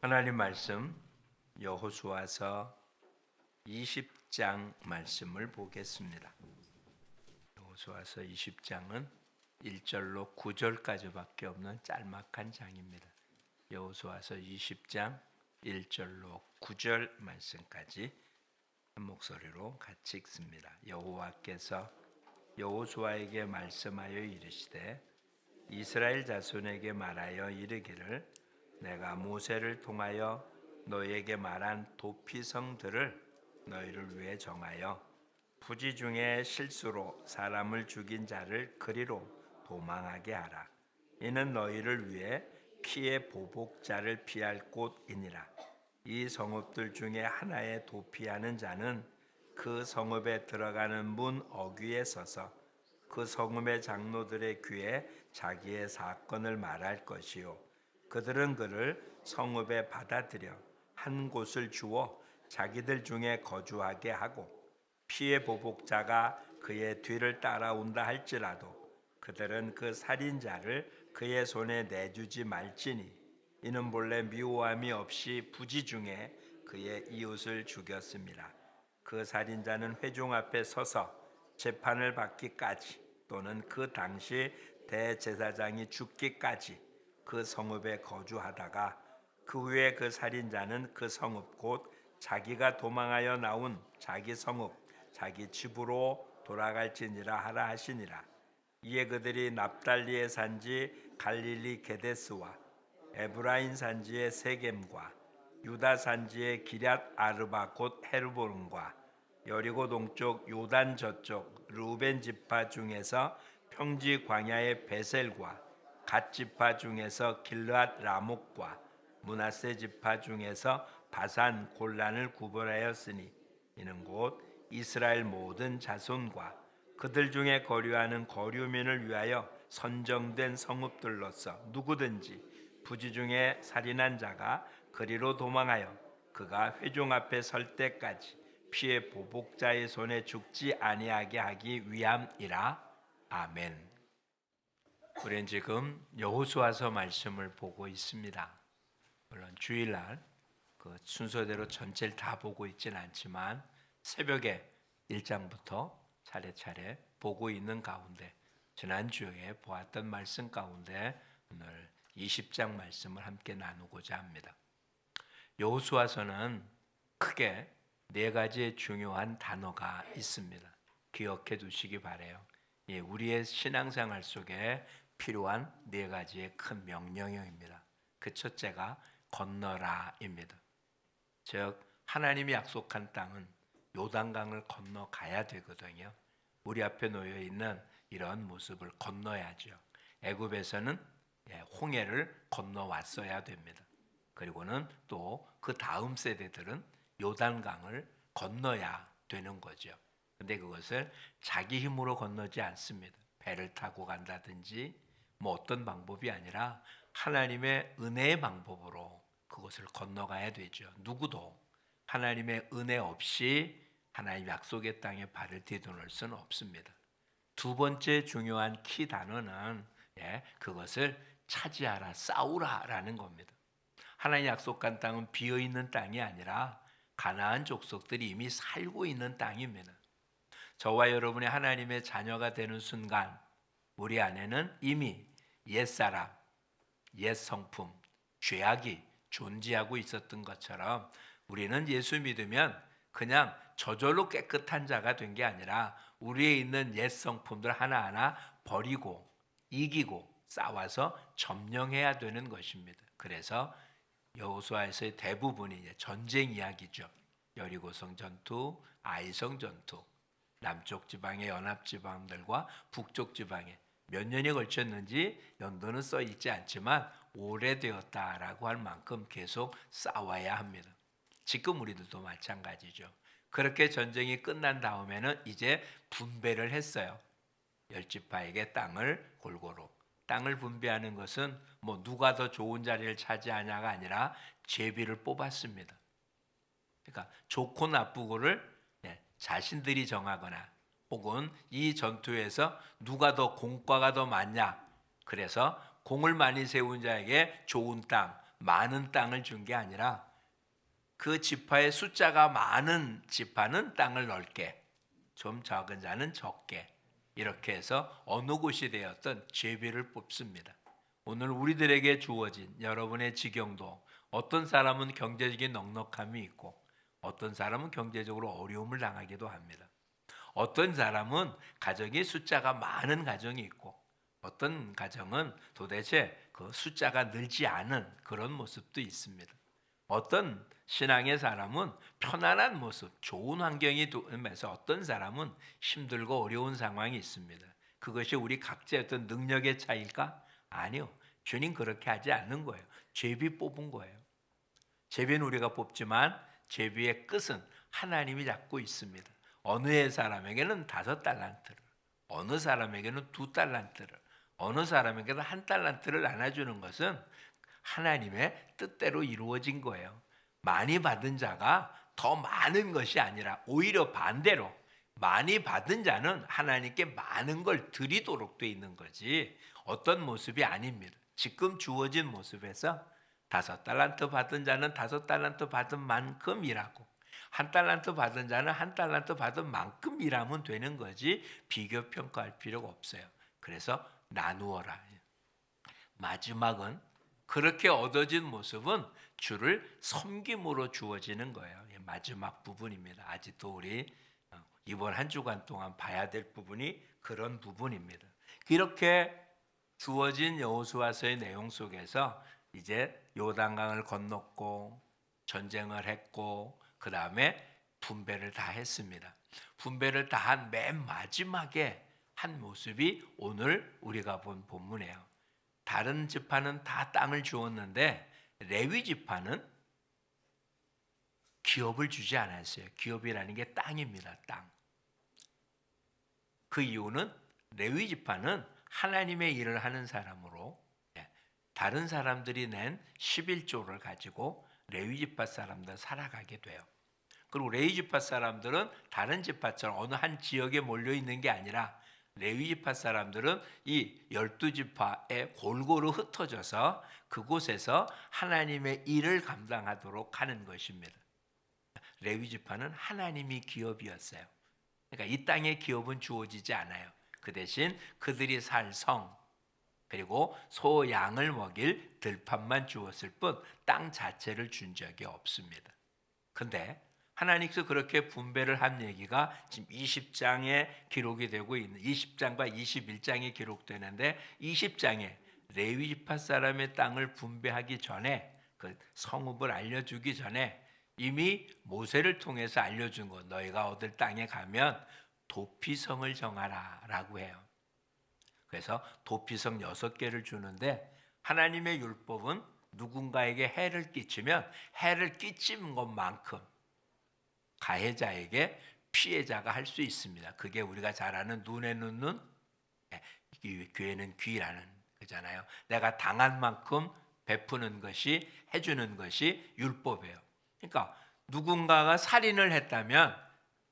하나님 말씀 여호수아서 20장 말씀을 보겠습니다. 여호수아서 20장은 1절로 9절까지밖에 없는 짤막한 장입니다. 여호수아서 20장 1절로 9절 말씀까지 한 목소리로 같이 읽습니다. 여호와께서 여호수아에게 말씀하여 이르시되 이스라엘 자손에게 말하여 이르기를 내가 모세를 통하여 너희에게 말한 도피성들을 너희를 위해 정하여 부지 중에 실수로 사람을 죽인 자를 그리로 도망하게 하라. 이는 너희를 위해 피의 보복자를 피할 곳이니라. 이 성읍들 중에 하나에 도피하는 자는 그 성읍에 들어가는 문 어귀에 서서 그 성읍의 장로들의 귀에 자기의 사건을 말할 것이요 그들은 그를 성읍에 받아들여 한 곳을 주어 자기들 중에 거주하게 하고 피의 보복자가 그의 뒤를 따라온다 할지라도 그들은 그 살인자를 그의 손에 내주지 말지니 이는 본래 미워함이 없이 부지 중에 그의 이웃을 죽였습니다. 그 살인자는 회중 앞에 서서 재판을 받기까지 또는 그 당시 대제사장이 죽기까지 그 성읍에 거주하다가 그 후에 그 살인자는 그 성읍 곧 자기가 도망하여 나온 자기 성읍 자기 집으로 돌아갈지니라 하라 하시니라. 이에 그들이 납달리의 산지 갈릴리 게데스와 에브라임 산지의 세겜과 유다 산지의 기럇 아르바 곧 헤르본과 여리고 동쪽 요단 저쪽 루벤 지파 중에서 평지 광야의 베셀과 갓 지파 중에서 길르앗 라목과 므낫세 지파 중에서 바산 골란을 구별하였으니 이는 곧 이스라엘 모든 자손과 그들 중에 거류하는 거류민을 위하여 선정된 성읍들로서 누구든지 부지 중에 살인한 자가 그리로 도망하여 그가 회중 앞에 설 때까지 피의 보복자의 손에 죽지 아니하게 하기 위함이라. 아멘. 우리는 지금 여호수아서 말씀을 보고 있습니다. 물론 주일날 그 순서대로 전체를 다 보고 있지는 않지만 새벽에 1장부터 차례차례 보고 있는 가운데 지난주에 보았던 말씀 가운데 오늘 20장 말씀을 함께 나누고자 합니다. 여호수아서는 크게 네 가지의 중요한 단어가 있습니다. 기억해 두시기 바라요. 우리의 신앙생활 속에 필요한 네 가지의 큰 명령형입니다. 그 첫째가 건너라입니다. 즉 하나님이 약속한 땅은 요단강을 건너가야 되거든요. 우리 앞에 놓여 있는 이런 모습을 건너야죠. 애굽에서는 홍해를 건너왔어야 됩니다. 그리고는 또 그 다음 세대들은 요단강을 건너야 되는 거죠. 근데 그것을 자기 힘으로 건너지 않습니다. 배를 타고 간다든지 뭐 어떤 방법이 아니라 하나님의 은혜의 방법으로 그것을 건너가야 되죠. 누구도 하나님의 은혜 없이 하나님 약속의 땅에 발을 디뎌놓을 수는 없습니다. 두 번째 중요한 키 단어는 그것을 차지하라, 싸우라라는 겁니다. 하나님 약속한 땅은 비어있는 땅이 아니라 가나안 족속들이 이미 살고 있는 땅입니다. 저와 여러분이 하나님의 자녀가 되는 순간 우리 안에는 이미 옛사람, 옛 성품, 죄악이 존재하고 있었던 것처럼 우리는 예수 믿으면 그냥 저절로 깨끗한 자가 된 게 아니라 우리에 있는 옛 성품들 하나하나 버리고 이기고 싸워서 점령해야 되는 것입니다. 그래서 여호수아에서의 대부분이 전쟁 이야기죠. 여리고성 전투, 아이성 전투, 남쪽 지방의 연합 지방들과 북쪽 지방에 몇 년이 걸쳤는지 연도는 써 있지 않지만 오래되었다라고 할 만큼 계속 싸워야 합니다. 지금 우리들도 마찬가지죠. 그렇게 전쟁이 끝난 다음에는 이제 분배를 했어요. 10지파에게 땅을 골고루. 땅을 분배하는 것은 뭐 누가 더 좋은 자리를 차지하냐가 아니라 제비를 뽑았습니다. 그러니까 좋고 나쁘고를 자신들이 정하거나 혹은 이 전투에서 누가 더 공과가 더 많냐 그래서 공을 많이 세운 자에게 좋은 땅, 많은 땅을 준 게 아니라 그 지파의 숫자가 많은 지파는 땅을 넓게, 좀 적은 자는 적게, 이렇게 해서 어느 곳이 되었던 제비를 뽑습니다. 오늘 우리들에게 주어진 여러분의 지경도 어떤 사람은 경제적인 넉넉함이 있고 어떤 사람은 경제적으로 어려움을 당하기도 합니다. 어떤 사람은 가정의 숫자가 많은 가정이 있고 어떤 가정은 도대체 그 숫자가 늘지 않은 그런 모습도 있습니다. 어떤 신앙의 사람은 편안한 모습, 좋은 환경이 되면서 어떤 사람은 힘들고 어려운 상황이 있습니다. 그것이 우리 각자의 어떤 능력의 차이일까? 아니요. 주님 그렇게 하지 않는 거예요. 제비 뽑은 거예요. 제비는 우리가 뽑지만 제비의 끝은 하나님이 잡고 있습니다. 어느 사람에게는 5달란트를, 어느 사람에게는 2달란트를, 어느 사람에게는 1달란트를 나눠주는 것은 하나님의 뜻대로 이루어진 거예요. 많이 받은 자가 더 많은 것이 아니라 오히려 반대로 많이 받은 자는 하나님께 많은 걸 드리도록 돼 있는 거지 어떤 모습이 아닙니다. 지금 주어진 모습에서 5달란트 받은 자는 5달란트 받은 만큼 일하고 1달란트 받은 자는 1달란트 받은 만큼 일하면 되는 거지 비교 평가할 필요가 없어요. 그래서 나누어라. 마지막은 그렇게 얻어진 모습은 주를 섬김으로 주어지는 거예요. 마지막 부분입니다. 아직도 우리 이번 한 주간 동안 봐야 될 부분이 그런 부분입니다. 이렇게 주어진 여호수아서의 내용 속에서 이제 요단강을 건넜고 전쟁을 했고 그 다음에 분배를 다 했습니다. 분배를 다 한 맨 마지막에 한 모습이 오늘 우리가 본 본문이에요. 다른 지파는 다 땅을 주었는데 레위 지파는 기업을 주지 않았어요. 기업이라는 게 땅입니다. 땅. 그 이유는 레위 지파는 하나님의 일을 하는 사람으로 다른 사람들이 낸 11조를 가지고 레위 지파 사람들 살아가게 돼요. 그리고 레위 지파 사람들은 다른 지파처럼 어느 한 지역에 몰려 있는 게 아니라 레위 지파 사람들은 이 12지파에 골고루 흩어져서 그곳에서 하나님의 일을 감당하도록 하는 것입니다. 레위 지파는 하나님이 기업이었어요. 그러니까 이 땅의 기업은 주어지지 않아요. 그 대신 그들이 살 성, 그리고 소 양을 먹일 들판만 주었을 뿐 땅 자체를 준 적이 없습니다. 근데 하나님께서 그렇게 분배를 한 얘기가 지금 20장에 기록이 되고 있는 20장과 21장에 기록되는데 20장에 레위 지파 사람의 땅을 분배하기 전에 그 성읍을 알려주기 전에 이미 모세를 통해서 알려준 것, 너희가 얻을 땅에 가면 도피성을 정하라 라고 해요. 그래서 도피성 6개를 주는데 하나님의 율법은 누군가에게 해를 끼치면 해를 끼친 것만큼 가해자에게 피해자가 할 수 있습니다. 그게 우리가 잘 아는 눈에 눈, 귀에는 귀라는 거잖아요. 내가 당한 만큼 베푸는 것이, 해주는 것이 율법이에요. 그러니까 누군가가 살인을 했다면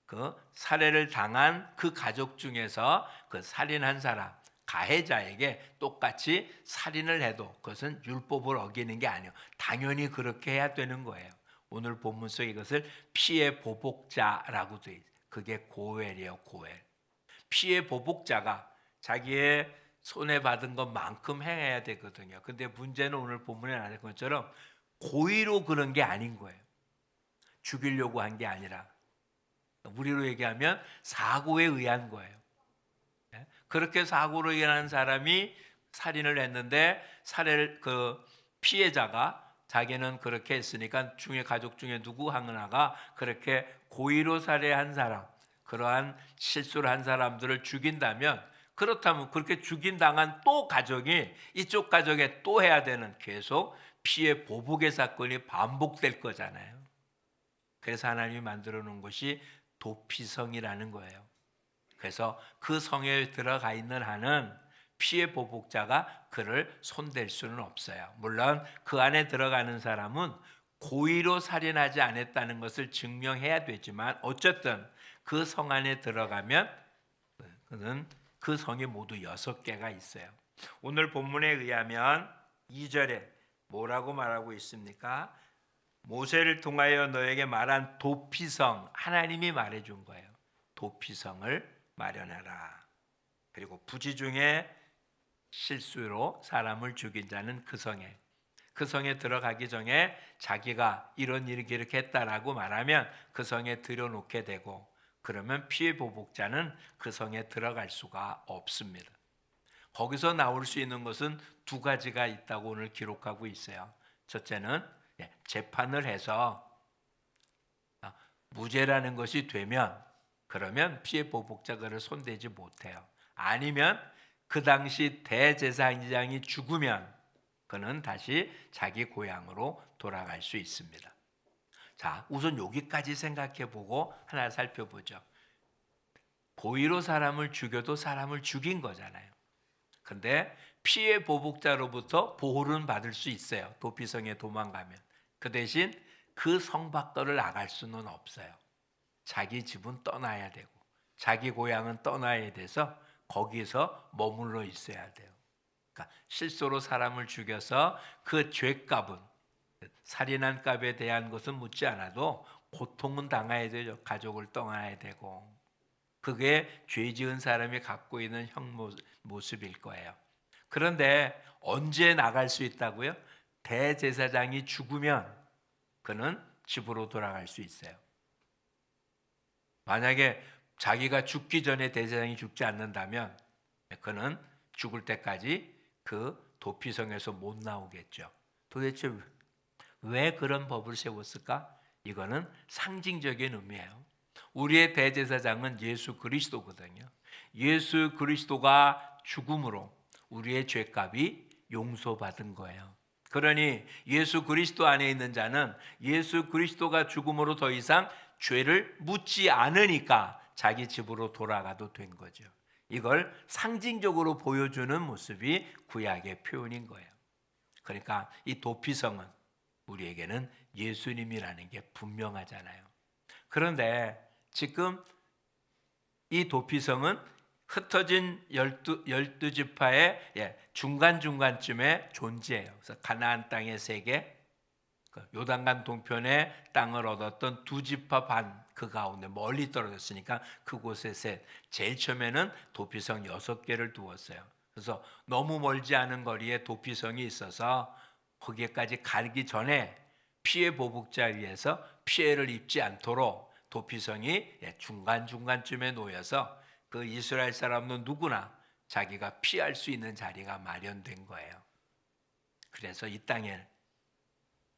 그 살해를 당한 그 가족 중에서 그 살인한 사람, 가해자에게 똑같이 살인을 해도 그것은 율법을 어기는 게 아니에요. 당연히 그렇게 해야 되는 거예요. 오늘 본문 속에 이것을 피해 보복자라고 돼 있어요. 그게 고엘이에요. 고엘. 피해 보복자가 자기의 손해 받은 것만큼 행해야 되거든요. 근데 문제는 오늘 본문에 나온 것처럼 고의로 그런 게 아닌 거예요. 죽이려고 한 게 아니라 우리로 얘기하면 사고에 의한 거예요. 그렇게 사고로 인한 사람이 살인을 했는데 그 피해자가 자기는 그렇게 했으니까 중에 가족 중에 누구 하나가 그렇게 고의로 살해한 사람, 그러한 실수를 한 사람들을 죽인다면 그렇다면 그렇게 죽인 당한 또 가족이 이쪽 가족에 또 해야 되는 계속 피해 보복의 사건이 반복될 거잖아요. 그래서 하나님이 만들어 놓은 것이 도피성이라는 거예요. 그래서 그 성에 들어가 있는 한은 피해 보복자가 그를 손댈 수는 없어요. 물론 그 안에 들어가는 사람은 고의로 살인하지 않았다는 것을 증명해야 되지만 어쨌든 그 성 안에 들어가면 그는 그 성에 모두 6개가 있어요. 오늘 본문에 의하면 2절에 뭐라고 말하고 있습니까? 모세를 통하여 너에게 말한 도피성, 하나님이 말해준 거예요. 도피성을 마련하라. 그리고 부지 중에 실수로 사람을 죽인 자는 그 성에 들어가기 전에 자기가 이런 일을 이렇게 했다라고 말하면 그 성에 들여놓게 되고, 그러면 피해 보복자는 그 성에 들어갈 수가 없습니다. 거기서 나올 수 있는 것은 두 가지가 있다고 오늘 기록하고 있어요. 첫째는 재판을 해서 무죄라는 것이 되면, 그러면 피해 보복자가 손대지 못해요. 아니면 그 당시 대제사장이 죽으면 그는 다시 자기 고향으로 돌아갈 수 있습니다. 자, 우선 여기까지 생각해 보고 하나 살펴보죠. 고의로 사람을 죽여도 사람을 죽인 거잖아요. 근데 피해 보복자로부터 보호는 받을 수 있어요. 도피성에 도망가면. 그 대신 그 성 밖으로 나갈 수는 없어요. 자기 집은 떠나야 되고 자기 고향은 떠나야 돼서 거기서 머물러 있어야 돼요. 그러니까 실수로 사람을 죽여서 그 죄값은, 살인한 값에 대한 것은 묻지 않아도 고통은 당해야 되죠. 가족을 떠나야 되고. 그게 죄 지은 사람이 갖고 있는 모습일 거예요. 그런데 언제 나갈 수 있다고요? 대제사장이 죽으면 그는 집으로 돌아갈 수 있어요. 만약에 자기가 죽기 전에 대제사장이 죽지 않는다면 그는 죽을 때까지 그 도피성에서 못 나오겠죠. 도대체 왜 그런 법을 세웠을까? 이거는 상징적인 의미예요. 우리의 대제사장은 예수 그리스도거든요. 예수 그리스도가 죽음으로 우리의 죄값이 용서받은 거예요. 그러니 예수 그리스도 안에 있는 자는 예수 그리스도가 죽음으로 더 이상 죄를 묻지 않으니까 자기 집으로 돌아가도 된 거죠. 이걸 상징적으로 보여주는 모습이 구약의 표현인 거예요. 그러니까 이 도피성은 우리에게는 예수님이라는 게 분명하잖아요. 그런데 지금 이 도피성은 흩어진 12지파의 중간중간쯤에 존재해요. 그래서 가나안 땅의 세계, 요단강 동편에 땅을 얻었던 두 지파 반, 그 가운데 멀리 떨어졌으니까 그곳에 셋. 제일 처음에는 도피성 6개를 두었어요. 그래서 너무 멀지 않은 거리에 도피성이 있어서 거기까지 가기 전에 피해 보복자 위해서 피해를 입지 않도록 도피성이 중간중간쯤에 놓여서 그 이스라엘 사람은 누구나 자기가 피할 수 있는 자리가 마련된 거예요. 그래서 이 땅에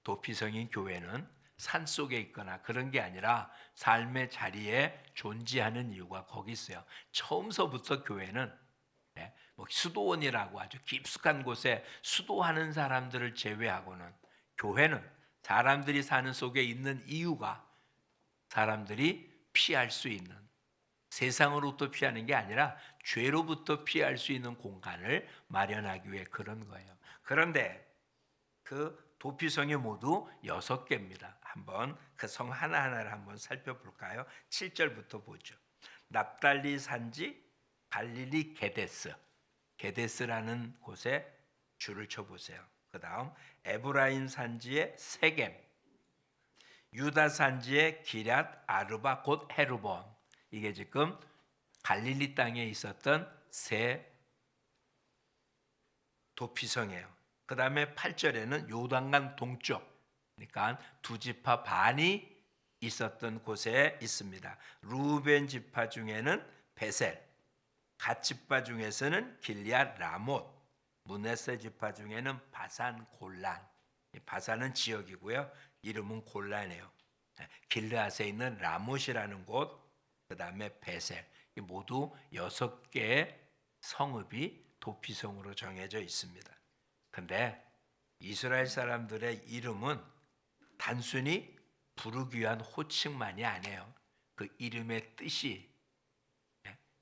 도피성인 교회는 산속에 있거나 그런 게 아니라 삶의 자리에 존재하는 이유가 거기 있어요. 처음서부터 교회는 수도원이라고 아주 깊숙한 곳에 수도하는 사람들을 제외하고는, 교회는 사람들이 사는 속에 있는 이유가 사람들이 피할 수 있는, 세상으로부터 피하는 게 아니라 죄로부터 피할 수 있는 공간을 마련하기 위해 그런 거예요. 그런데 그 도피성이 모두 6개입니다. 한번 그 성 하나하나를 한번 살펴볼까요? 7절부터 보죠. 납달리 산지 갈릴리 게데스라는 곳에 줄을 쳐보세요. 그 다음 에브라임 산지의 세겜, 유다 산지의 기럇 아르바 곧 헤르본. 이게 지금 갈릴리 땅에 있었던 세 도피성이에요. 그 다음에 8절에는 요단강 동쪽, 그러니까 두 지파 반이 있었던 곳에 있습니다. 루벤 지파 중에는 베셀, 갓 지파 중에서는 길리앗 라못, 므낫세 지파 중에는 바산 골란. 바산은 지역이고요. 이름은 골란이에요. 길르앗에 있는 라못이라는 곳, 그 다음에 베셀. 모두 6개의 성읍이 도피성으로 정해져 있습니다. 근데 이스라엘 사람들의 이름은 단순히 부르기 위한 호칭만이 아니에요. 그 이름의 뜻이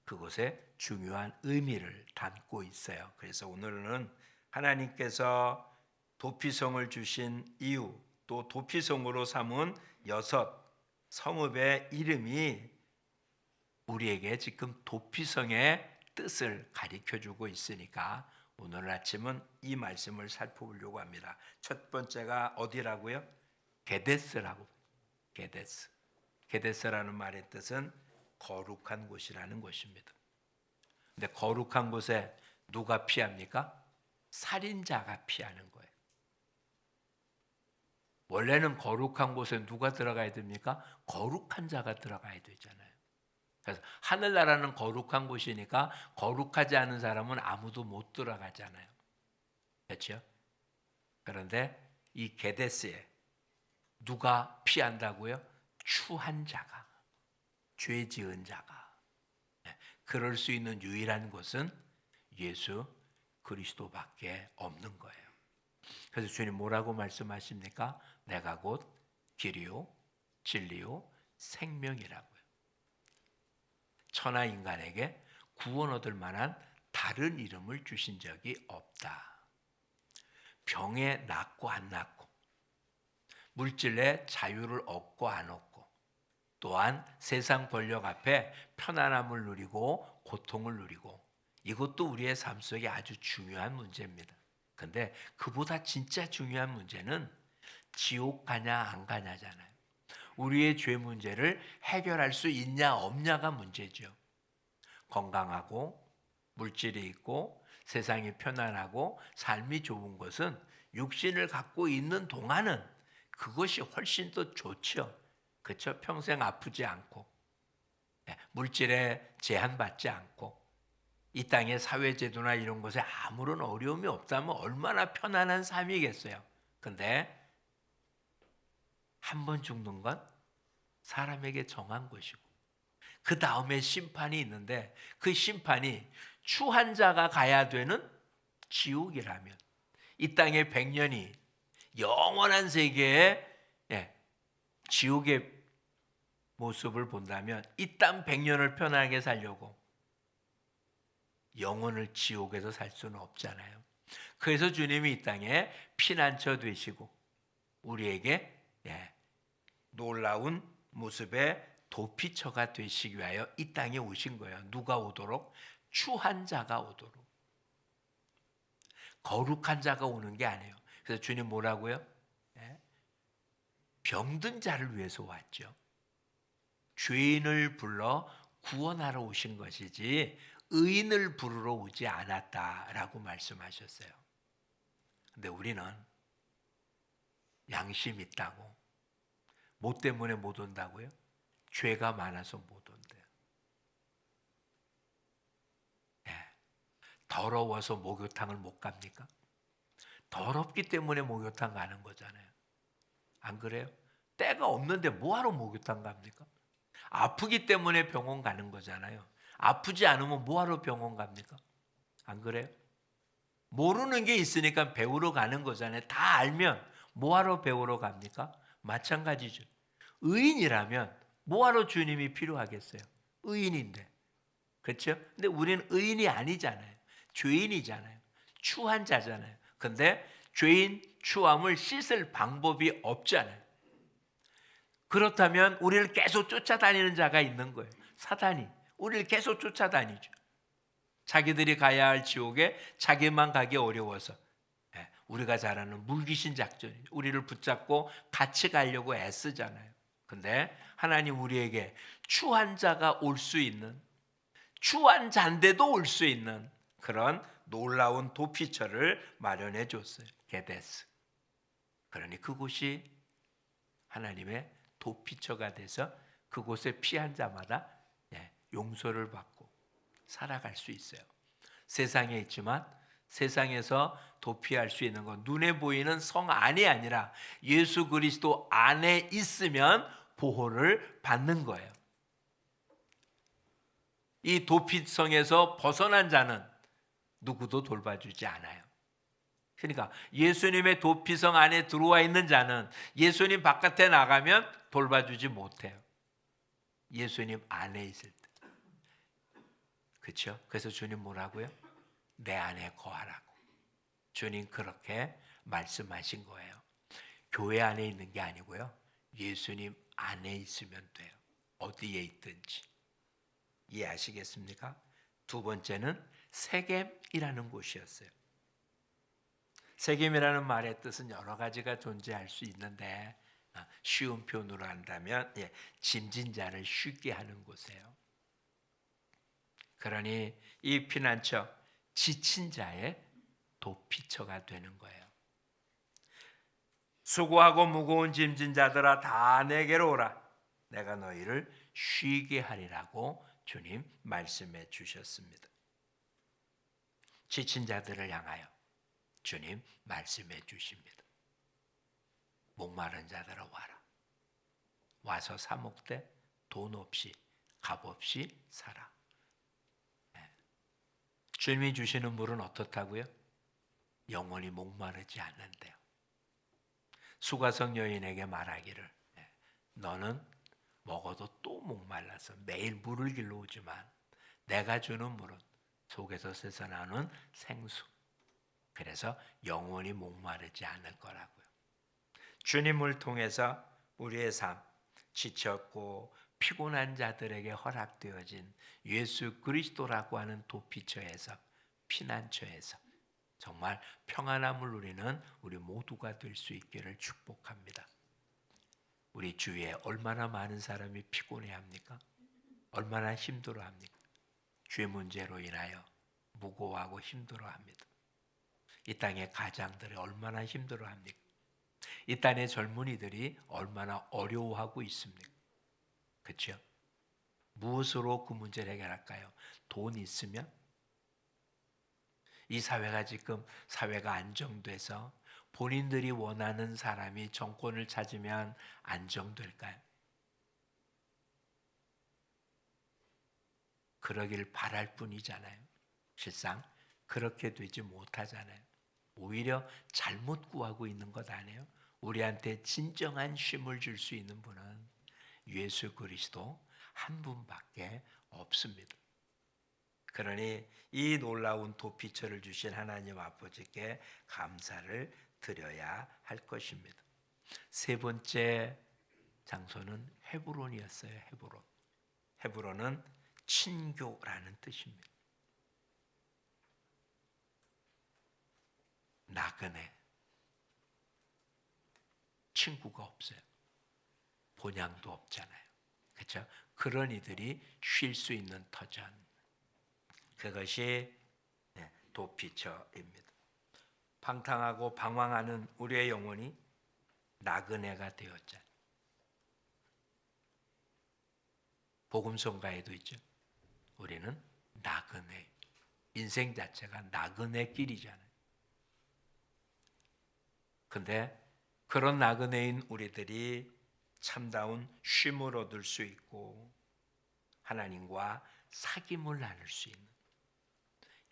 그곳에 중요한 의미를 담고 있어요. 그래서 오늘은 하나님께서 도피성을 주신 이유, 또 도피성으로 삼은 6 성읍의 이름이 우리에게 지금 도피성의 뜻을 가르쳐주고 있으니까 오늘 아침은 이 말씀을 살펴보려고 합니다. 첫 번째가 어디라고요? 게데스라고. 게데스. 게데스라는 말의 뜻은 거룩한 곳이라는 곳입니다. 근데 거룩한 곳에 누가 피합니까? 살인자가 피하는 거예요. 원래는 거룩한 곳에 누가 들어가야 됩니까? 거룩한 자가 들어가야 되잖아요. 그래서 하늘나라는 거룩한 곳이니까 거룩하지 않은 사람은 아무도 못 들어가잖아요. 그렇죠? 그런데 이 게데스에 누가 피한다고요? 추한 자가, 죄 지은 자가. 그럴 수 있는 유일한 곳은 예수 그리스도밖에 없는 거예요. 그래서 주님 뭐라고 말씀하십니까? 내가 곧 길이요 진리요 생명이라고요. 천하 인간에게 구원 얻을 만한 다른 이름을 주신 적이 없다. 병에 낫고 안 낫고, 물질의 자유를 얻고 안 얻고, 또한 세상 권력 앞에 편안함을 누리고 고통을 누리고, 이것도 우리의 삶 속에 아주 중요한 문제입니다. 근데 그보다 진짜 중요한 문제는 지옥 가냐 안 가냐잖아요. 우리의 죄 문제를 해결할 수 있냐 없냐가 문제죠. 건강하고 물질이 있고 세상이 편안하고 삶이 좋은 것은 육신을 갖고 있는 동안은 그것이 훨씬 더 좋죠. 그렇죠? 평생 아프지 않고 물질에 제한받지 않고 이 땅의 사회제도나 이런 것에 아무런 어려움이 없다면 얼마나 편안한 삶이겠어요. 근데 한 번 죽는 건 사람에게 정한 것이고 그 다음에 심판이 있는데 그 심판이 추한 자가 가야 되는 지옥이라면 이 땅의 100년이 영원한 세계의 지옥의 모습을 본다면 이 땅 100년을 편하게 살려고 영혼을 지옥에서 살 수는 없잖아요. 그래서 주님이 이 땅에 피난처 되시고 우리에게 놀라운 모습의 도피처가 되시기 위하여 이 땅에 오신 거예요. 누가 오도록? 추한 자가 오도록. 거룩한 자가 오는 게 아니에요. 그래서 주님 뭐라고요? 병든 자를 위해서 왔죠. 죄인을 불러 구원하러 오신 것이지 의인을 부르러 오지 않았다라고 말씀하셨어요. 근데 우리는 양심 있다고 뭐 때문에 못 온다고요? 죄가 많아서 못 온대요. 더러워서 목욕탕을 못 갑니까? 더럽기 때문에 목욕탕 가는 거잖아요. 안 그래요? 때가 없는데 뭐하러 목욕탕 갑니까? 아프기 때문에 병원 가는 거잖아요. 아프지 않으면 뭐하러 병원 갑니까? 안 그래요? 모르는 게 있으니까 배우러 가는 거잖아요. 다 알면 뭐하러 배우러 갑니까? 마찬가지죠. 의인이라면 뭐하러 주님이 필요하겠어요? 의인인데. 그렇죠? 근데 우리는 의인이 아니잖아요. 죄인이잖아요. 추한 자잖아요. 근데 죄인 추함을 씻을 방법이 없잖아요. 그렇다면 우리를 계속 쫓아다니는 자가 있는 거예요. 사단이 우리를 계속 쫓아다니죠. 자기들이 가야 할 지옥에 자기만 가기 어려워서 우리가 잘 아는 물귀신 작전, 우리를 붙잡고 같이 가려고 애쓰잖아요. 근데 하나님 우리에게 추한 자가 올 수 있는, 추한 자인데도 올 수 있는 그런 놀라운 도피처를 마련해 줬어요. 게데스. 그러니 그곳이 하나님의 도피처가 돼서 그곳에 피한 자마다 용서를 받고 살아갈 수 있어요. 세상에 있지만 세상에서 도피할 수 있는 건 눈에 보이는 성 안이 아니라 예수 그리스도 안에 있으면 보호를 받는 거예요. 이 도피성에서 벗어난 자는 누구도 돌봐주지 않아요. 그러니까 예수님의 도피성 안에 들어와 있는 자는 예수님 바깥에 나가면 돌봐주지 못해요. 예수님 안에 있을 때. 그렇죠? 그래서 주님 뭐라고요? 내 안에 거하라고. 주님 그렇게 말씀하신 거예요. 교회 안에 있는 게 아니고요. 예수님 안에 있으면 돼요. 어디에 있든지. 이해하시겠습니까? 두 번째는 세겜이라는 곳이었어요. 세겜이라는 말의 뜻은 여러 가지가 존재할 수 있는데 쉬운 표현으로 한다면 짐진 자를 쉬게 하는 곳이에요. 그러니 이 피난처, 지친 자의 도피처가 되는 거예요. 수고하고 무거운 짐진 자들아 다 내게로 오라. 내가 너희를 쉬게 하리라고 주님 말씀해 주셨습니다. 지친 자들을 향하여 주님 말씀해 주십니다. 목마른 자들아 와라. 와서 사 먹되 돈 없이 값 없이 살아. 주님이 주시는 물은 어떻다고요? 영원히 목마르지 않는데요. 수가성 여인에게 말하기를 너는 먹어도 또 목말라서 매일 물을 길러 오지만 내가 주는 물은 속에서 솟아나는 생수. 그래서 영원히 목마르지 않을 거라고요. 주님을 통해서 우리의 삶, 지쳤고 피곤한 자들에게 허락되어진 예수 그리스도라고 하는 도피처에서, 피난처에서 정말 평안함을 누리는 우리 모두가 될 수 있기를 축복합니다. 우리 주위에 얼마나 많은 사람이 피곤해합니까? 얼마나 힘들어합니까? 죄 문제로 인하여 무고하고 힘들어합니다. 이 땅의 가장들이 얼마나 힘들어합니까? 이 땅의 젊은이들이 얼마나 어려워하고 있습니까? 그렇죠? 무엇으로 그 문제를 해결할까요? 돈 있으면? 이 사회가 지금 사회가 안정돼서 본인들이 원하는 사람이 정권을 찾으면 안정될까요? 그러길 바랄 뿐이잖아요. 실상 그렇게 되지 못하잖아요. 오히려 잘못 구하고 있는 것 아니에요? 우리한테 진정한 쉼을 줄 수 있는 분은 예수 그리스도 한 분밖에 없습니다. 그러니 이 놀라운 도피처를 주신 하나님 아버지께 감사를 드려야 할 것입니다. 세 번째 장소는 헤브론이었어요. 헤브론. 헤브론은 친교라는 뜻입니다. 나그네. 친구가 없어요. 본향도 없잖아요. 그렇죠? 그런 이들이 쉴 수 있는 터전. 그것이 도피처입니다. 방탕하고 방황하는 우리의 영혼이 나그네가 되었잖아요. 복음성가에도 있죠. 우리는 나그네. 인생 자체가 나그네 길이잖아요. 근데 그런 나그네인 우리들이 참다운 쉼을 얻을 수 있고 하나님과 사귐을 나눌 수 있는,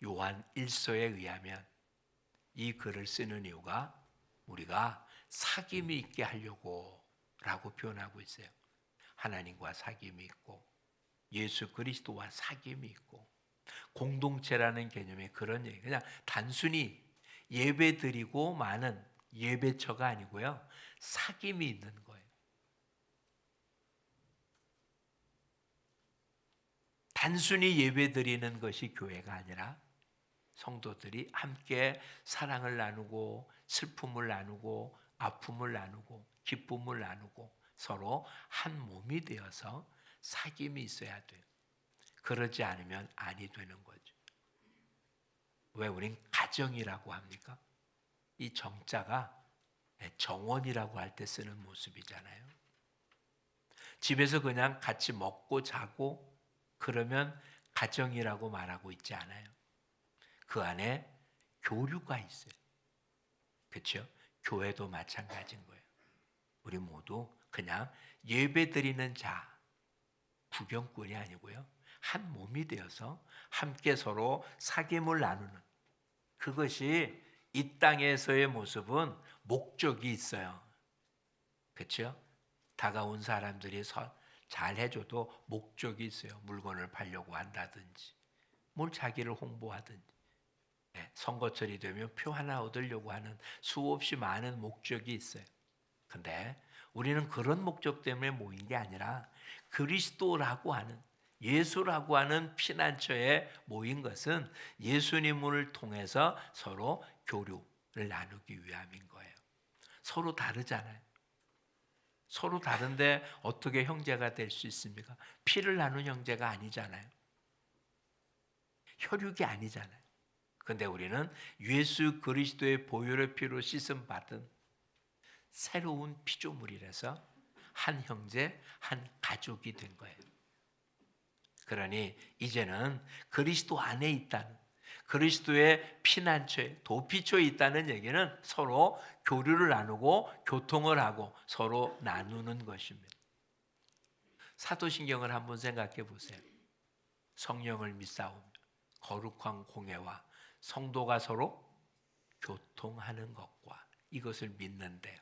요한 1서에 의하면 이 글을 쓰는 이유가 우리가 사귐이 있게 하려고 라고 표현하고 있어요. 하나님과 사귐이 있고 예수 그리스도와 사귐이 있고 공동체라는 개념이 그런 얘기. 그냥 단순히 예배 드리고 마는 예배처가 아니고요. 사귐이 있는 거예요. 단순히 예배 드리는 것이 교회가 아니라 성도들이 함께 사랑을 나누고 슬픔을 나누고 아픔을 나누고 기쁨을 나누고 서로 한 몸이 되어서 사귐이 있어야 돼요. 그러지 않으면 아니 되는 거죠. 왜 우린 가정이라고 합니까? 이 정자가 정원이라고 할 때 쓰는 모습이잖아요. 집에서 그냥 같이 먹고 자고 그러면 가정이라고 말하고 있지 않아요. 그 안에 교류가 있어요. 그렇죠? 교회도 마찬가지인 거예요. 우리 모두 그냥 예배 드리는 자, 구경꾼이 아니고요. 한 몸이 되어서 함께 서로 사귐을 나누는, 그것이 이 땅에서의 모습은 목적이 있어요. 그렇죠? 다가온 사람들이 잘 해줘도 목적이 있어요. 물건을 팔려고 한다든지 뭘 자기를 홍보하든지 선거철이 되면 표 하나 얻으려고 하는 수없이 많은 목적이 있어요. 근데 우리는 그런 목적 때문에 모인 게 아니라 그리스도라고 하는, 예수라고 하는 피난처에 모인 것은 예수님을 통해서 서로 교류를 나누기 위함인 거예요. 서로 다르잖아요. 서로 다른데 어떻게 형제가 될 수 있습니까? 피를 나눈 형제가 아니잖아요. 혈육이 아니잖아요. 그런데 우리는 예수 그리스도의 보혈의 피로 씻음 받은 새로운 피조물이라서 한 형제, 한 가족이 된 거예요. 그러니 이제는 그리스도 안에 있다는, 그리스도의 피난처에, 도피처에 있다는 얘기는 서로 교류를 나누고 교통을 하고 서로 나누는 것입니다. 사도신경을 한번 생각해 보세요. 성령을 믿사오며 거룩한 공회와 성도가 서로 교통하는 것과 이것을 믿는데요.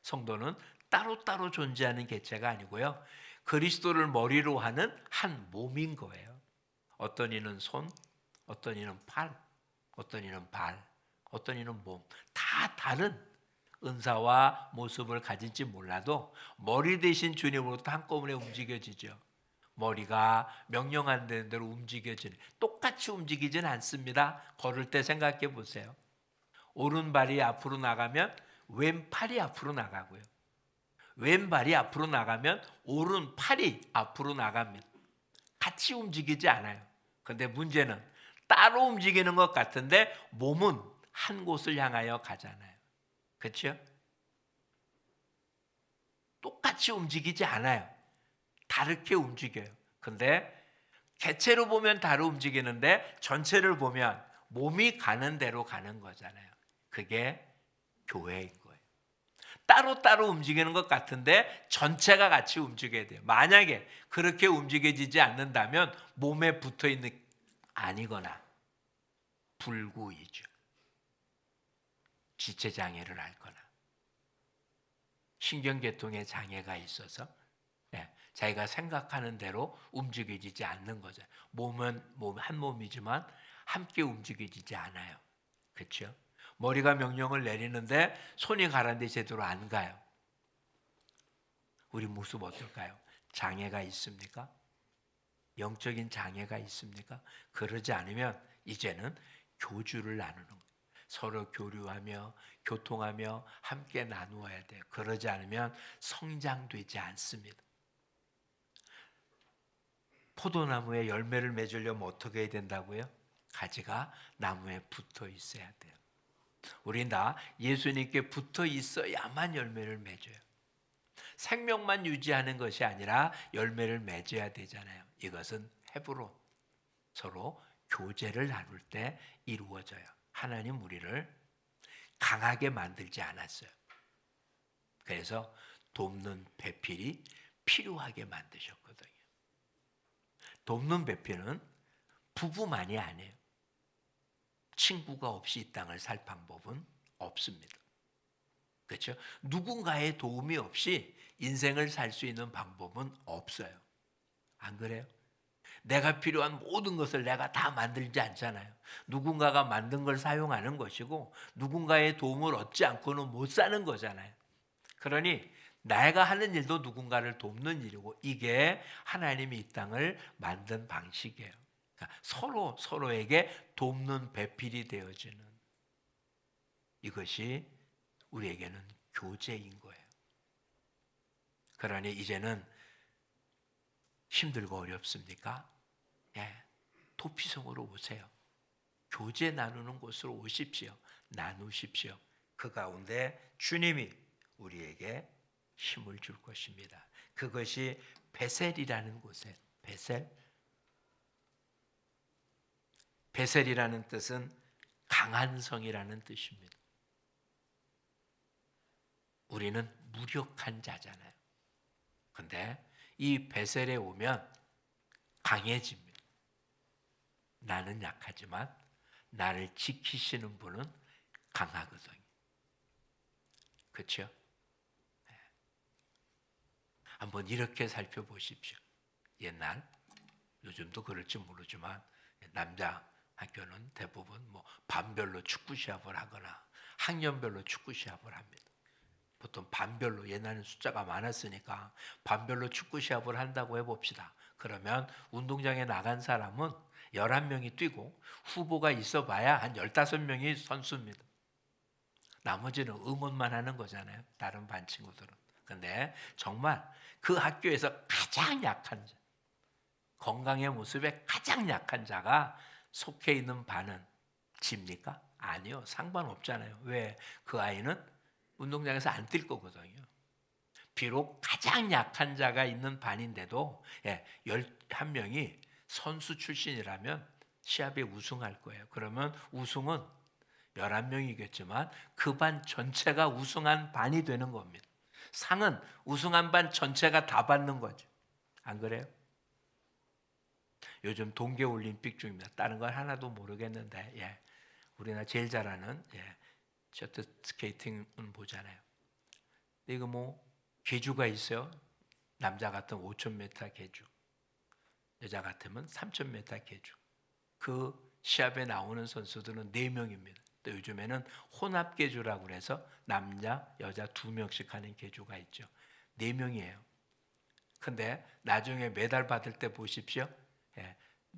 성도는 따로따로 존재하는 개체가 아니고요. 그리스도를 머리로 하는 한 몸인 거예요. 어떤 이는 손, 어떤 이는 팔, 어떤 이는 발, 어떤 이는 몸. 다 다른 은사와 모습을 가진지 몰라도 머리 대신 주님으로부터 한꺼번에 움직여지죠. 머리가 명령하는 대로 움직여지는, 똑같이 움직이진 않습니다. 걸을 때 생각해 보세요. 오른발이 앞으로 나가면 왼팔이 앞으로 나가고요. 왼발이 앞으로 나가면 오른팔이 앞으로 나갑니다. 같이 움직이지 않아요. 그런데 문제는 따로 움직이는 것 같은데 몸은 한 곳을 향하여 가잖아요. 그렇죠? 똑같이 움직이지 않아요. 다르게 움직여요. 근데 개체로 보면 다르게 움직이는데 전체를 보면 몸이 가는 대로 가는 거잖아요. 그게 교회인 거예요. 따로따로 움직이는 것 같은데 전체가 같이 움직여야 돼요. 만약에 그렇게 움직여지지 않는다면 몸에 붙어있는 아니거나 불구이죠. 지체장애를 앓거나 신경계통에 장애가 있어서 자기가 생각하는 대로 움직여지지 않는 거죠. 몸은 한 몸이지만 함께 움직여지지 않아요. 그렇죠? 머리가 명령을 내리는데 손이 가라는데 제대로 안 가요. 우리 모습 어떨까요? 장애가 있습니까? 영적인 장애가 있습니까? 그러지 않으면 이제는 교주를 나누는 거예요. 서로 교류하며 교통하며 함께 나누어야 돼요. 그러지 않으면 성장되지 않습니다. 포도나무에 열매를 맺으려면 어떻게 해야 된다고요? 가지가 나무에 붙어 있어야 돼요. 우린 다 예수님께 붙어 있어야만 열매를 맺어요. 생명만 유지하는 것이 아니라 열매를 맺어야 되잖아요. 이것은 헤브로 서로 교제를 나눌 때 이루어져요. 하나님 우리를 강하게 만들지 않았어요. 그래서 돕는 배필이 필요하게 만드셨거든요. 돕는 배필은 부부만이 아니에요. 친구가 없이 이 땅을 살 방법은 없습니다. 그렇죠? 누군가의 도움이 없이 인생을 살 수 있는 방법은 없어요. 안 그래요? 내가 필요한 모든 것을 내가 다 만들지 않잖아요. 누군가가 만든 걸 사용하는 것이고 누군가의 도움을 얻지 않고는 못 사는 거잖아요. 그러니 내가 하는 일도 누군가를 돕는 일이고 이게 하나님이 이 땅을 만든 방식이에요. 그러니까 서로에게 돕는 배필이 되어지는 이것이 우리에게는 교제인 거예요. 그러니 이제는 힘들고 어렵습니까? 도피성으로 오세요. 교제 나누는 곳으로 오십시오. 나누십시오. 그 가운데 주님이 우리에게 힘을 줄 것입니다. 그것이 베셀이라는 곳에 베셀이라는 뜻은 강한 성이라는 뜻입니다. 우리는 무력한 자잖아요. 근데 이 베셀에 오면 강해집니다. 나는 약하지만 나를 지키시는 분은 강하거든요. 그렇죠? 한번 이렇게 살펴보십시오. 옛날, 요즘도 그럴지 모르지만 남자 학교는 대부분 반별로 축구 시합을 하거나 학년별로 축구 시합을 합니다. 보통 반별로, 옛날에는 숫자가 많았으니까 반별로 축구 시합을 한다고 해봅시다. 그러면 운동장에 나간 사람은 11명이 뛰고 후보가 있어봐야 한 15명이 선수입니다. 나머지는 응원만 하는 거잖아요. 다른 반 친구들은. 근데 정말 그 학교에서 가장 약한 자, 건강의 모습에 가장 약한 자가 속해 있는 반은 집니까? 아니요. 상관없잖아요. 왜? 그 아이는 운동장에서 안 뛸 거거든요. 비록 가장 약한 자가 있는 반인데도 11명이 선수 출신이라면 시합에 우승할 거예요. 그러면 우승은 11명이겠지만 그 반 전체가 우승한 반이 되는 겁니다. 상은 우승한 반 전체가 다 받는 거죠. 안 그래요? 요즘 동계올림픽 중입니다. 다른 건 하나도 모르겠는데 우리나라 제일 잘하는 셔틀 스케이팅은 보잖아요. 이거 뭐 계주가 있어요. 남자 같은 5,000m 계주, 여자 같으면 3,000m 계주. 그 시합에 나오는 선수들은 4명입니다. 또 요즘에는 혼합 계주라고 그래서 남자, 여자 2명씩 하는 계주가 있죠. 4명이에요. 근데 나중에 메달 받을 때 보십시오.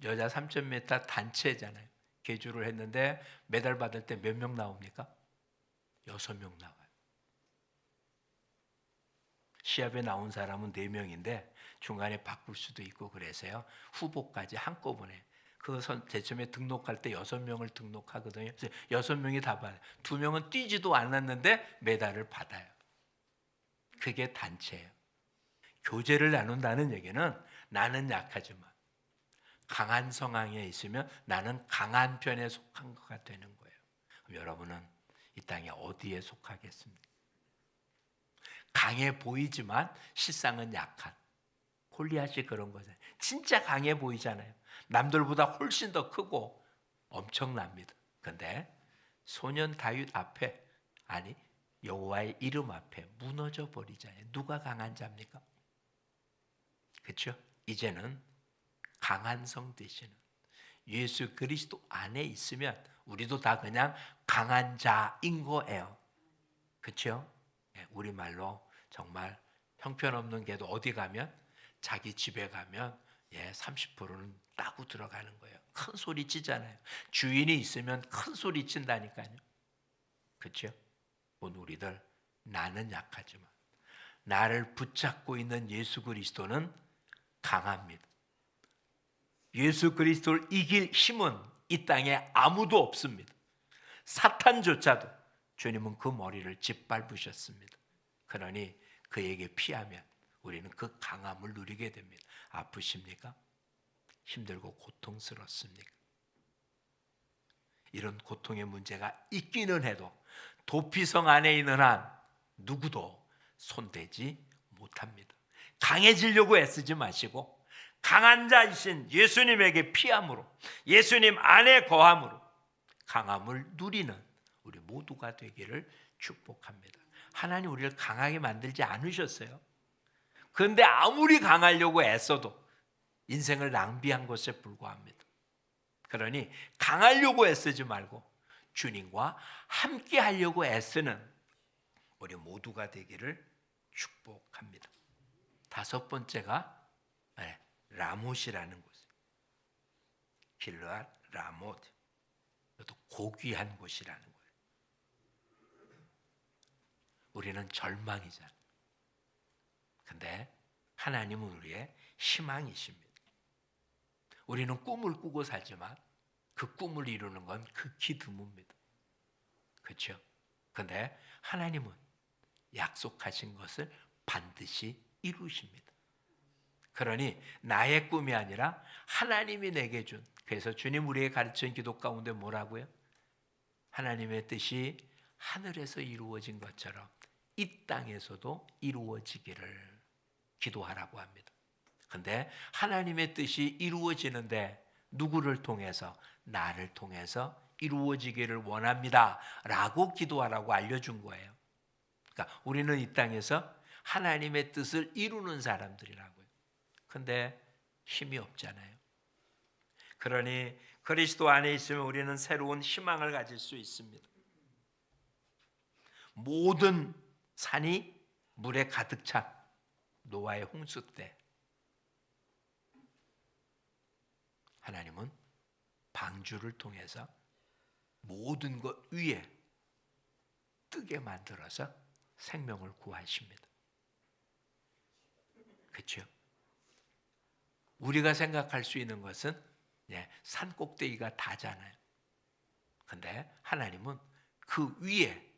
여자 3,000m 단체잖아요. 계주를 했는데 메달 받을 때 몇 명 나옵니까? 6명 나와요. 시합에 나온 사람은 4명인데 중간에 바꿀 수도 있고 그래서요. 후보까지 한꺼번에 대처음에 등록할 때 6명을 등록하거든요. 6명이 다 받아요. 2명은 뛰지도 않았는데 메달을 받아요. 그게 단체예요. 교제를 나눈다는 얘기는 나는 약하지만 강한 성향에 있으면 나는 강한 편에 속한 것가 되는 거예요. 그럼 여러분은 이 땅에 어디에 속하겠습니까? 강해 보이지만 실상은 약한 골리앗이 그런 거잖아요. 진짜 강해 보이잖아요. 남들보다 훨씬 더 크고 엄청납니다. 근데 소년 다윗 앞에 여호와의 이름 앞에 무너져 버리잖아요. 누가 강한 자입니까? 그렇죠? 이제는 강한 성 되시는 예수 그리스도 안에 있으면 우리도 다 그냥 강한 자인 거예요. 그렇죠? 우리말로 정말 형편없는 개도 어디 가면 자기 집에 가면 30%는 따고 들어가는 거예요. 큰 소리 치잖아요. 주인이 있으면 큰 소리 친다니까요. 그렇죠? 오늘 우리들 나는 약하지만 나를 붙잡고 있는 예수 그리스도는 강합니다. 예수 그리스도를 이길 힘은 이 땅에 아무도 없습니다. 사탄조차도 주님은 그 머리를 짓밟으셨습니다. 그러니 그에게 피하면 우리는 그 강함을 누리게 됩니다. 아프십니까? 힘들고 고통스럽습니까? 이런 고통의 문제가 있기는 해도 도피성 안에 있는 한 누구도 손대지 못합니다. 강해지려고 애쓰지 마시고 강한 자이신 예수님에게 피함으로 예수님 안에 거함으로 강함을 누리는 우리 모두가 되기를 축복합니다. 하나님 우리를 강하게 만들지 않으셨어요. 그런데 아무리 강하려고 애써도 인생을 낭비한 것에 불과합니다. 그러니 강하려고 애쓰지 말고 주님과 함께 하려고 애쓰는 우리 모두가 되기를 축복합니다. 5번째가 라못이라는 곳. 길르앗 라못. 이것도 고귀한 곳이라는 거예요. 우리는 절망이잖아요. 근데 하나님은 우리의 희망이십니다. 우리는 꿈을 꾸고 살지만 그 꿈을 이루는 건 극히 드뭅니다. 그렇죠? 근데 하나님은 약속하신 것을 반드시 이루십니다. 그러니 나의 꿈이 아니라 하나님이 내게 준, 그래서 주님 우리에게 가르친 기도 가운데 뭐라고요? 하나님의 뜻이 하늘에서 이루어진 것처럼 이 땅에서도 이루어지기를 기도하라고 합니다. 근데 하나님의 뜻이 이루어지는데 누구를 통해서? 나를 통해서 이루어지기를 원합니다 라고 기도하라고 알려준 거예요. 그러니까 우리는 이 땅에서 하나님의 뜻을 이루는 사람들이라고요. 근데 힘이 없잖아요. 그러니 그리스도 안에 있으면 우리는 새로운 희망을 가질 수 있습니다. 모든 산이 물에 가득 찬 노아의 홍수 때 하나님은 방주를 통해서 모든 것 위에 뜨게 만들어서 생명을 구하십니다. 그렇죠? 우리가 생각할 수 있는 것은 산 꼭대기가 다잖아요. 근데 하나님은 그 위에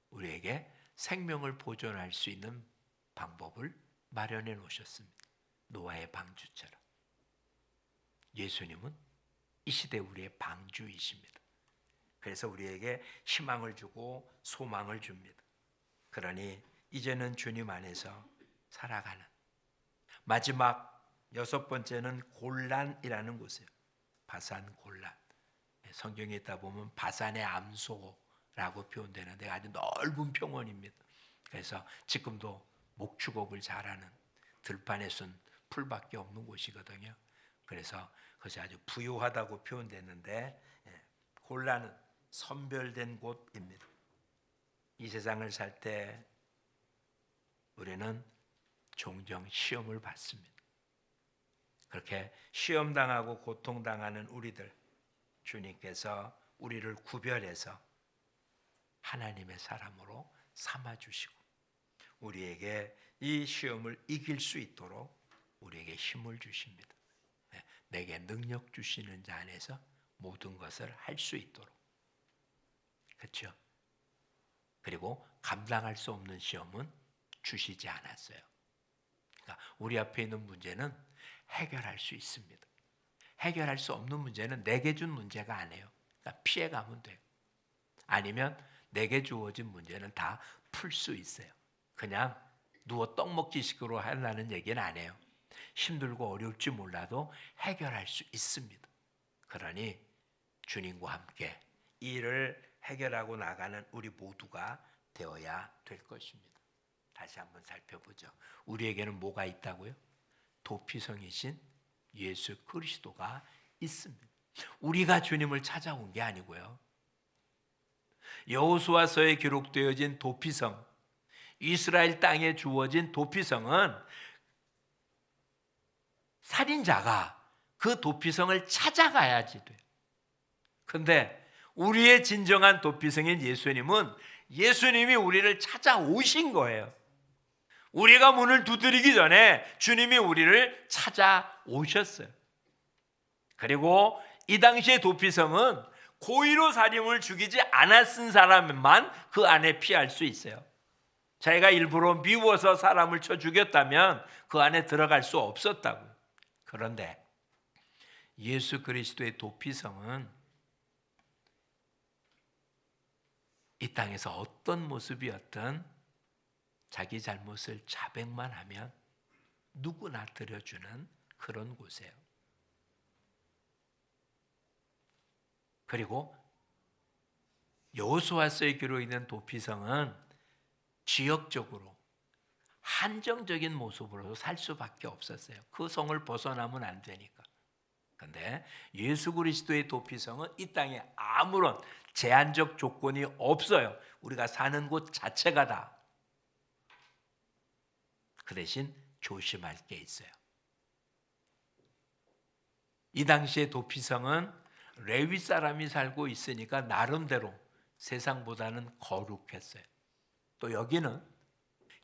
우리에게 생명을 보존할 수 있는 방법을 마련해 놓으셨습니다. 노아의 방주처럼. 예수님은 이 시대 우리의 방주이십니다. 그래서 우리에게 희망을 주고 소망을 줍니다. 그러니 이제는 주님 안에서 살아가는 마지막 6번째는 골란이라는 곳이에요. 바산 골란. 성경에 있다 보면 바산의 암소라고 표현되는데 아주 넓은 평원입니다. 그래서 지금도 목축업을 잘하는 들판에 쓴 풀밖에 없는 곳이거든요. 그래서 그것이 아주 부유하다고 표현됐는데 골란은 선별된 곳입니다. 이 세상을 살 때 우리는 종종 시험을 받습니다. 그렇게 시험당하고 고통당하는 우리들, 주님께서 우리를 구별해서 하나님의 사람으로 삼아주시고 우리에게 이 시험을 이길 수 있도록 우리에게 힘을 주십니다. 내게 능력 주시는 자 안에서 모든 것을 할 수 있도록. 그렇죠? 그리고 감당할 수 없는 시험은 주시지 않았어요. 그러니까 우리 앞에 있는 문제는 해결할 수 있습니다. 해결할 수 없는 문제는 내게 준 문제가 아니에요. 그러니까 피해가면 돼요. 아니면 내게 주어진 문제는 다 풀 수 있어요. 그냥 누워 떡 먹기식으로 하려는 얘기는 아니에요. 힘들고 어려울지 몰라도 해결할 수 있습니다. 그러니 주님과 함께 이 일을 해결하고 나가는 우리 모두가 되어야 될 것입니다. 다시 한번 살펴보죠. 우리에게는 뭐가 있다고요? 도피성이신 예수 그리스도가 있습니다. 우리가 주님을 찾아온 게 아니고요. 여호수아서에 기록되어진 도피성, 이스라엘 땅에 주어진 도피성은 살인자가 그 도피성을 찾아가야지 돼요. 그런데 우리의 진정한 도피성인 예수님은 예수님이 우리를 찾아오신 거예요. 우리가 문을 두드리기 전에 주님이 우리를 찾아오셨어요. 그리고 이 당시의 도피성은 고의로 살인을 죽이지 않았은 사람만 그 안에 피할 수 있어요. 자기가 일부러 미워서 사람을 쳐 죽였다면 그 안에 들어갈 수 없었다고요. 그런데 예수 그리스도의 도피성은 이 땅에서 어떤 모습이었든 자기 잘못을 자백만 하면 누구나 들여주는 그런 곳이에요. 그리고 여호수아서에 기록되어 있는 도피성은 지역적으로 한정적인 모습으로 살 수밖에 없었어요. 그 성을 벗어나면 안 되니까. 그런데 예수 그리스도의 도피성은 이 땅에 아무런 제한적 조건이 없어요. 우리가 사는 곳 자체가 다. 그 대신 조심할 게 있어요. 이 당시의 도피성은 레위 사람이 살고 있으니까 나름대로 세상보다는 거룩했어요. 또 여기는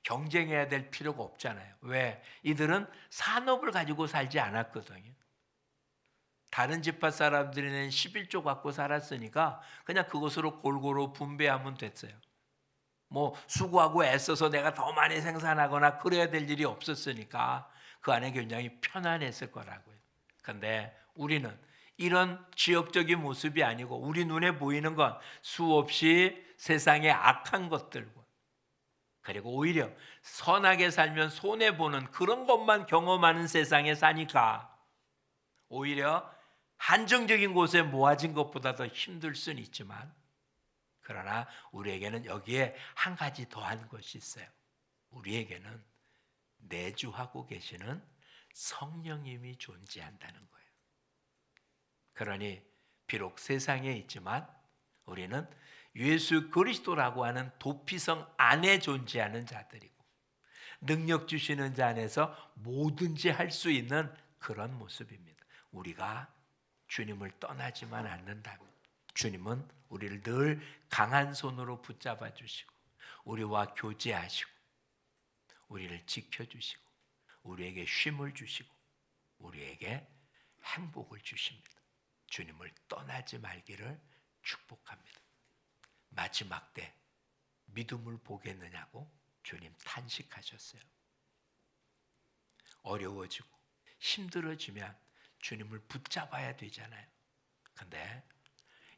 경쟁해야 될 필요가 없잖아요. 왜? 이들은 산업을 가지고 살지 않았거든요. 다른 지파 사람들이 낸 11조 갖고 살았으니까 그냥 그것으로 골고루 분배하면 됐어요. 뭐 수고하고 애써서 내가 더 많이 생산하거나 그래야 될 일이 없었으니까 그 안에 굉장히 편안했을 거라고요. 그런데 우리는 이런 지역적인 모습이 아니고 우리 눈에 보이는 건 수없이 세상의 악한 것들과 그리고 오히려 선하게 살면 손해보는 그런 것만 경험하는 세상에 사니까 오히려 한정적인 곳에 모아진 것보다 더 힘들 수는 있지만 그러나 우리에게는 여기에 한 가지 더한 것이 있어요. 우리에게는 내주하고 계시는 성령님이 존재한다는 거예요. 그러니 비록 세상에 있지만 우리는 예수 그리스도라고 하는 도피성 안에 존재하는 자들이고 능력 주시는 자 안에서 뭐든지 할 수 있는 그런 모습입니다. 우리가 주님을 떠나지만 않는다면 주님은 우리를 늘 강한 손으로 붙잡아 주시고 우리와 교제하시고 우리를 지켜주시고 우리에게 쉼을 주시고 우리에게 행복을 주십니다. 주님을 떠나지 말기를 축복합니다. 마지막 때 믿음을 보겠느냐고 주님 탄식하셨어요. 어려워지고 힘들어지면 주님을 붙잡아야 되잖아요. 근데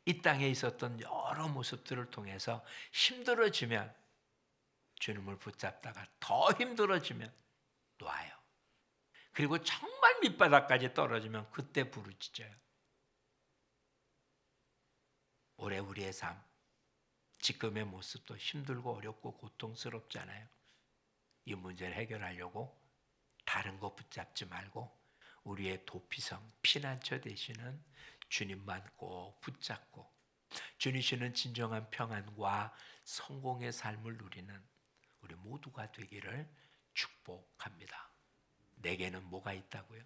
이 땅에 있었던 여러 모습들을 통해서 힘들어지면 주님을 붙잡다가 더 힘들어지면 놔요. 그리고 정말 밑바닥까지 떨어지면 그때 부르짖어요. 올해 우리의 삶, 지금의 모습도 힘들고 어렵고 고통스럽잖아요. 이 문제를 해결하려고 다른 거 붙잡지 말고 우리의 도피성, 피난처 되시는 주님만 꼭 붙잡고 주니시는 진정한 평안과 성공의 삶을 누리는 우리 모두가 되기를 축복합니다. 내게는 뭐가 있다고요?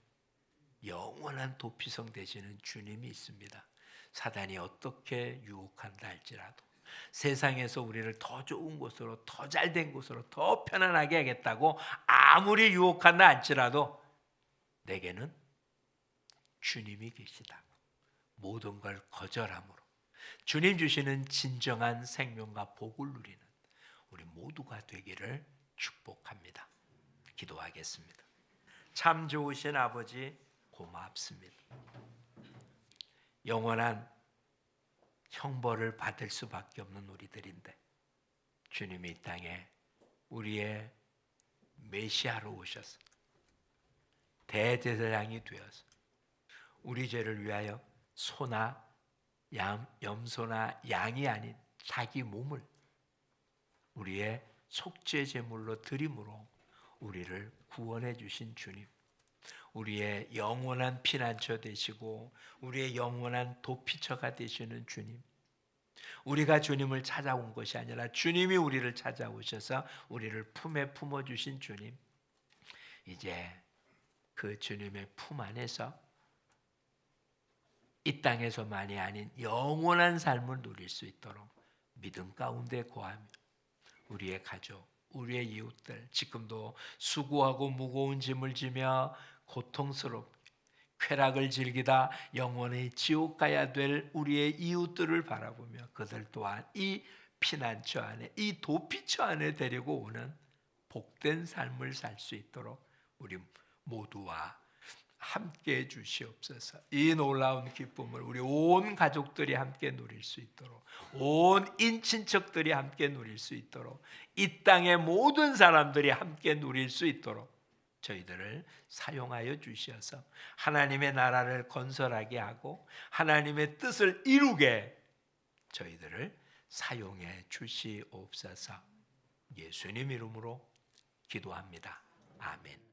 영원한 도피성 되시는 주님이 있습니다. 사단이 어떻게 유혹한다 할지라도 세상에서 우리를 더 좋은 곳으로, 더 잘된 곳으로, 더 편안하게 하겠다고 아무리 유혹한다 할지라도 내게는 주님이 계시다고 모든 걸 거절함으로 주님 주시는 진정한 생명과 복을 누리는 우리 모두가 되기를 축복합니다. 기도하겠습니다. 참 좋으신 아버지 고맙습니다. 영원한 형벌을 받을 수밖에 없는 우리들인데 주님이 이 땅에 우리의 메시아로 오셔서 대제사장이 되어서 우리 죄를 위하여 소나 염소나 양이 아닌 자기 몸을 우리의 속죄 제물로 드림으로 우리를 구원해 주신 주님, 우리의 영원한 피난처 되시고 우리의 영원한 도피처가 되시는 주님, 우리가 주님을 찾아온 것이 아니라 주님이 우리를 찾아오셔서 우리를 품에 품어주신 주님, 이제 그 주님의 품 안에서 이 땅에서만이 아닌 영원한 삶을 누릴 수 있도록 믿음 가운데 거하며 우리의 가족, 우리의 이웃들, 지금도 수고하고 무거운 짐을 지며 고통스럽게 쾌락을 즐기다 영원히 지옥 가야 될 우리의 이웃들을 바라보며 그들 또한 이 피난처 안에, 이 도피처 안에 데리고 오는 복된 삶을 살 수 있도록 우리 모두와 함께 해 주시옵소서. 이 놀라운 기쁨을 우리 온 가족들이 함께 누릴 수 있도록, 온 인친척들이 함께 누릴 수 있도록, 이 땅의 모든 사람들이 함께 누릴 수 있도록 저희들을 사용하여 주셔서 하나님의 나라를 건설하게 하고 하나님의 뜻을 이루게 저희들을 사용해 주시옵소서. 예수님 이름으로 기도합니다. 아멘.